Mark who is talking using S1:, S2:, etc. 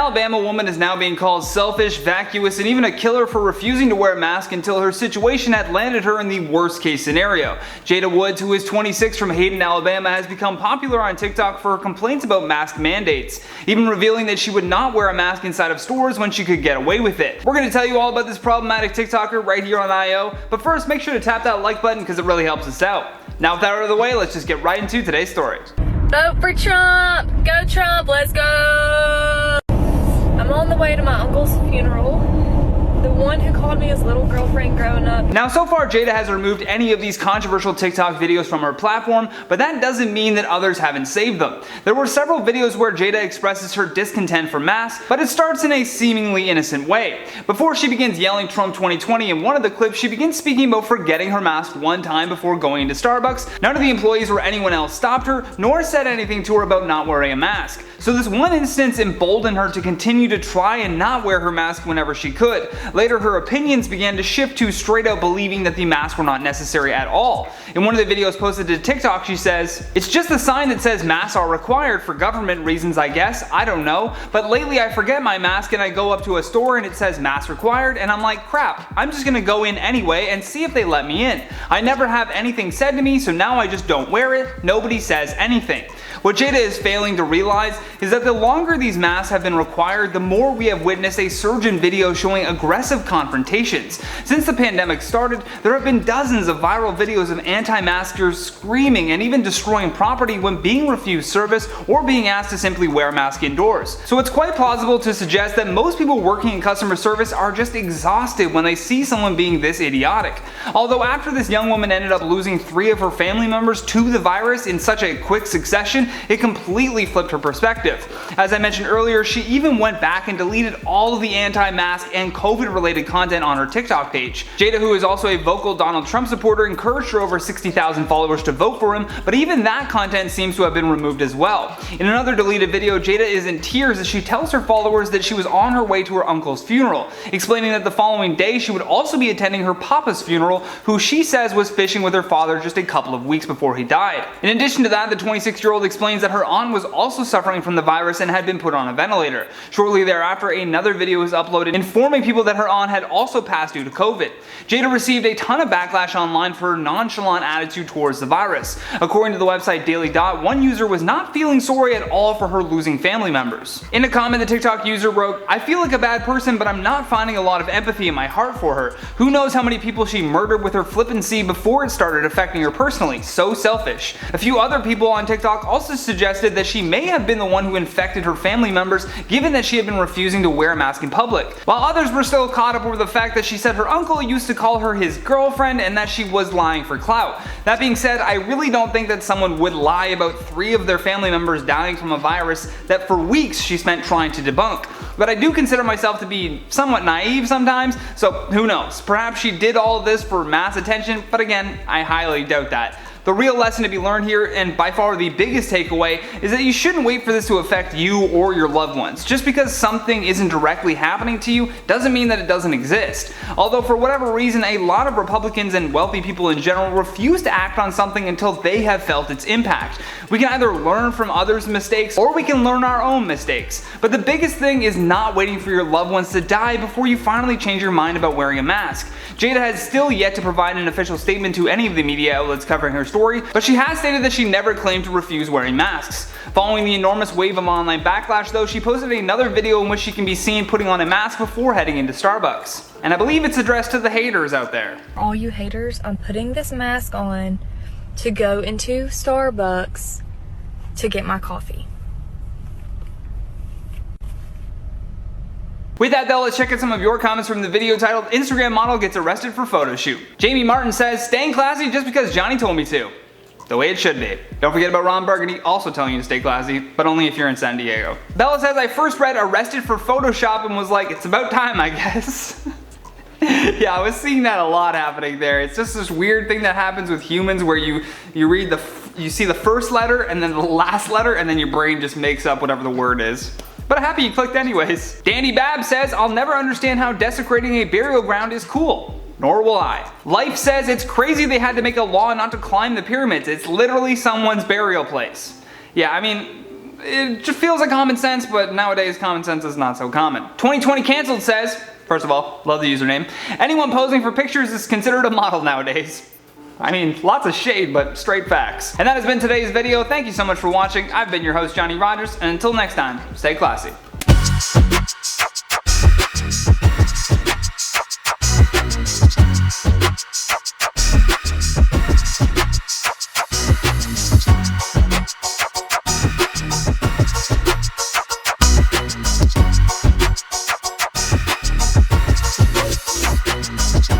S1: Alabama woman is now being called selfish, vacuous, and even a killer for refusing to wear a mask until her situation had landed her in the worst case scenario. Jada Woods, who is 26 from Hayden, Alabama, has become popular on TikTok for her complaints about mask mandates, even revealing that she would not wear a mask inside of stores when she could get away with it. We're going to tell you all about this problematic TikToker right here on IO, but first make sure to tap that like button because it really helps us out. Now with that out of the way, let's just get right into today's story.
S2: Vote for Trump! Go Trump, let's go! I'm on the way to my uncle's funeral. The one who called me his little girlfriend growing up.
S1: Now so far Jada has removed any of these controversial TikTok videos from her platform, but that doesn't mean that others haven't saved them. There were several videos where Jada expresses her discontent for masks, but it starts in a seemingly innocent way. Before she begins yelling Trump 2020 in one of the clips, she begins speaking about forgetting her mask one time before going into Starbucks. None of the employees or anyone else stopped her, nor said anything to her about not wearing a mask. So this one instance emboldened her to continue to try and not wear her mask whenever she could. Later, her opinions began to shift to straight out believing that the masks were not necessary at all. In one of the videos posted to TikTok, she says, "It's just a sign that says masks are required for government reasons, I guess. I don't know. But lately I forget my mask and I go up to a store and it says mask required and I'm like, crap, I'm just gonna go in anyway and see if they let me in. I never have anything said to me, so now I just don't wear it. Nobody says anything." What Jada is failing to realize is that the longer these masks have been required, the more we have witnessed a surge in videos showing aggressive confrontations. Since the pandemic started, there have been dozens of viral videos of anti-maskers screaming and even destroying property when being refused service or being asked to simply wear a mask indoors. So it's quite plausible to suggest that most people working in customer service are just exhausted when they see someone being this idiotic. Although after this young woman ended up losing 3 of her family members to the virus in such a quick succession, it completely flipped her perspective. As I mentioned earlier, she even went back and deleted all of the anti-mask and COVID-related content on her TikTok page. Jada, who is also a vocal Donald Trump supporter, encouraged her over 60,000 followers to vote for him, but even that content seems to have been removed as well. In another deleted video, Jada is in tears as she tells her followers that she was on her way to her uncle's funeral, explaining that the following day she would also be attending her papa's funeral, who she says was fishing with her father just a couple of weeks before he died. In addition to that, the 26-year-old explains that her aunt was also suffering from the virus and had been put on a ventilator. Shortly thereafter, another video was uploaded informing people that her aunt had also passed due to COVID. Jada received a ton of backlash online for her nonchalant attitude towards the virus. According to the website Daily Dot, one user was not feeling sorry at all for her losing family members. In a comment, the TikTok user wrote, "I feel like a bad person, but I'm not finding a lot of empathy in my heart for her. Who knows how many people she murdered with her flippancy before it started affecting her personally. So selfish." A few other people on TikTok also suggested that she may have been the one who infected her family members, given that she had been refusing to wear a mask in public. While others were still caught up over the fact that she said her uncle used to call her his girlfriend and that she was lying for clout. That being said, I really don't think that someone would lie about 3 of their family members dying from a virus that for weeks she spent trying to debunk. But I do consider myself to be somewhat naive sometimes, so who knows? Perhaps she did all of this for mass attention, but again, I highly doubt that. The real lesson to be learned here, and by far the biggest takeaway, is that you shouldn't wait for this to affect you or your loved ones. Just because something isn't directly happening to you doesn't mean that it doesn't exist. Although for whatever reason, a lot of Republicans and wealthy people in general refuse to act on something until they have felt its impact. We can either learn from others' mistakes or we can learn our own mistakes. But the biggest thing is not waiting for your loved ones to die before you finally change your mind about wearing a mask. Jada has still yet to provide an official statement to any of the media outlets covering her story, but she has stated that she never claimed to refuse wearing masks. Following the enormous wave of online backlash though, she posted another video in which she can be seen putting on a mask before heading into Starbucks. And I believe it's addressed to the haters out there.
S2: All you haters, I'm putting this mask on to go into Starbucks to get my coffee.
S1: With that though, let's check out some of your comments from the video titled "Instagram Model Gets Arrested for Photo Shoot." Jamie Martin says, "Staying classy just because Johnny told me to." The way it should be. Don't forget about Ron Burgundy also telling you to stay classy, but only if you're in San Diego. Bella says, "I first read arrested for Photoshop and was like, it's about time, I guess." Yeah, I was seeing that a lot happening there. It's just this weird thing that happens with humans where you see the first letter and then the last letter and then your brain just makes up whatever the word is. But happy you clicked anyways. Danny Babb says, "I'll never understand how desecrating a burial ground is cool. Nor will I." Life says, "It's crazy they had to make a law not to climb the pyramids. It's literally someone's burial place." Yeah, I mean, it just feels like common sense, but nowadays common sense is not so common. 2020 canceled says, first of all, love the username, anyone posing for pictures is considered a model nowadays. I mean, lots of shade, but straight facts. And that has been today's video. Thank you so much for watching. I've been your host, Johnny Rogers, and until next time, stay classy.